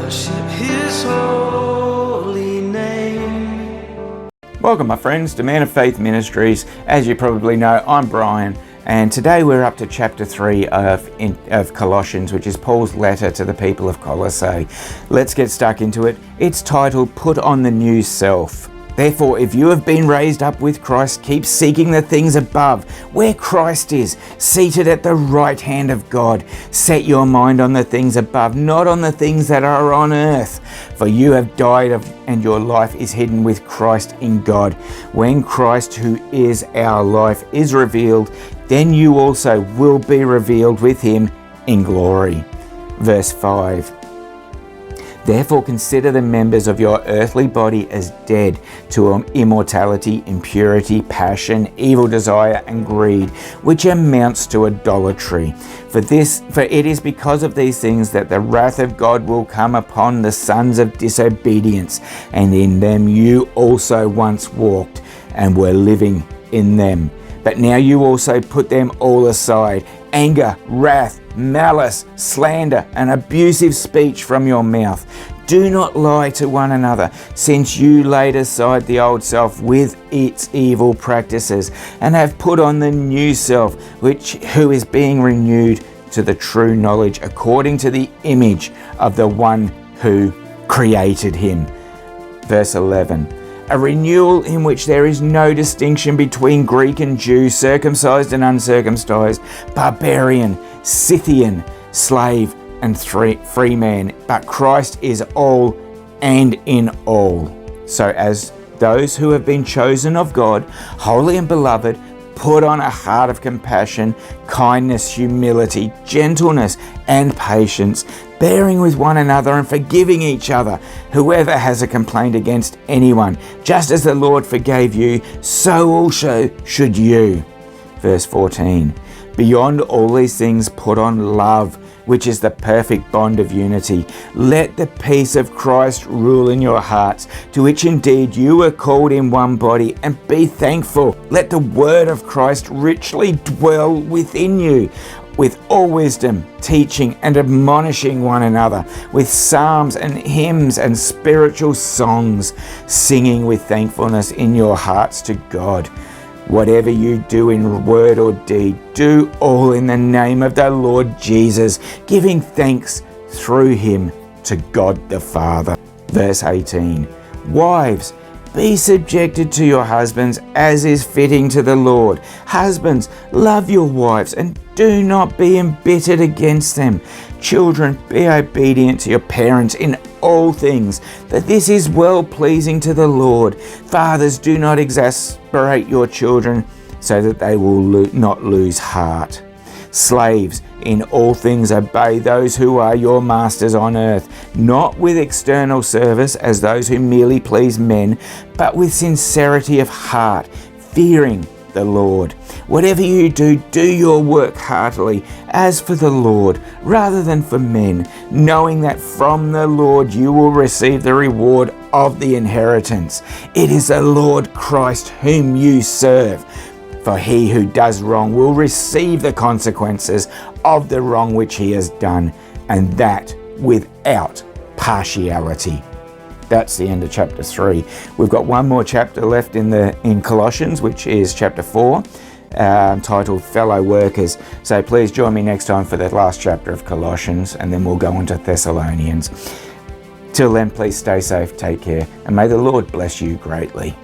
worship His holy name. Welcome, my friends, to Man of Faith Ministries. As you probably know, I'm Brian, and today we're up to chapter 3 of Colossians, which is Paul's letter to the people of Colossae. Let's get stuck into it. It's titled, Put on the New Self. Therefore, if you have been raised up with Christ, keep seeking the things above, where Christ is, seated at the right hand of God. Set your mind on the things above, not on the things that are on earth. For you have died, and your life is hidden with Christ in God. When Christ, who is our life, is revealed, then you also will be revealed with him in glory. Verse 5. Therefore consider the members of your earthly body as dead to immorality, impurity, passion, evil desire, and greed, which amounts to idolatry. For it is because of these things that the wrath of God will come upon the sons of disobedience, and in them you also once walked and were living in them. But now you also put them all aside, anger, wrath, malice, slander, and abusive speech from your mouth. Do not lie to one another, since you laid aside the old self with its evil practices, and have put on the new self, who is being renewed to the true knowledge according to the image of the one who created him. Verse 11. A renewal in which there is no distinction between Greek and Jew, circumcised and uncircumcised, barbarian, Scythian, slave and free man, but Christ is all and in all. So as those who have been chosen of God, holy and beloved, put on a heart of compassion, kindness, humility, gentleness, and patience, bearing with one another and forgiving each other. Whoever has a complaint against anyone, just as the Lord forgave you, so also should you. Verse 14. Beyond all these things, put on love, which is the perfect bond of unity. Let the peace of Christ rule in your hearts, to which indeed you were called in one body, and be thankful. Let the word of Christ richly dwell within you, with all wisdom, teaching and admonishing one another, with psalms and hymns and spiritual songs, singing with thankfulness in your hearts to God. Whatever you do in word or deed, do all in the name of the Lord Jesus, giving thanks through him to God the Father. Verse 18. Wives, be subjected to your husbands as is fitting to the Lord. Husbands, love your wives and do not be embittered against them. Children, be obedient to your parents in all things, for this is well pleasing to the Lord. Fathers, do not exasperate your children, so that they will not lose heart. Slaves, in all things obey those who are your masters on earth, not with external service as those who merely please men, but with sincerity of heart, fearing the Lord. Whatever you do, do your work heartily, as for the Lord, rather than for men, knowing that from the Lord you will receive the reward of the inheritance. It is the Lord Christ whom you serve. For he who does wrong will receive the consequences of the wrong which he has done, and that without partiality. That's the end of chapter 3. We've got one more chapter left in Colossians, which is chapter 4, titled Fellow Workers. So please join me next time for the last chapter of Colossians, and then we'll go on to Thessalonians. Till then, please stay safe, take care, and may the Lord bless you greatly.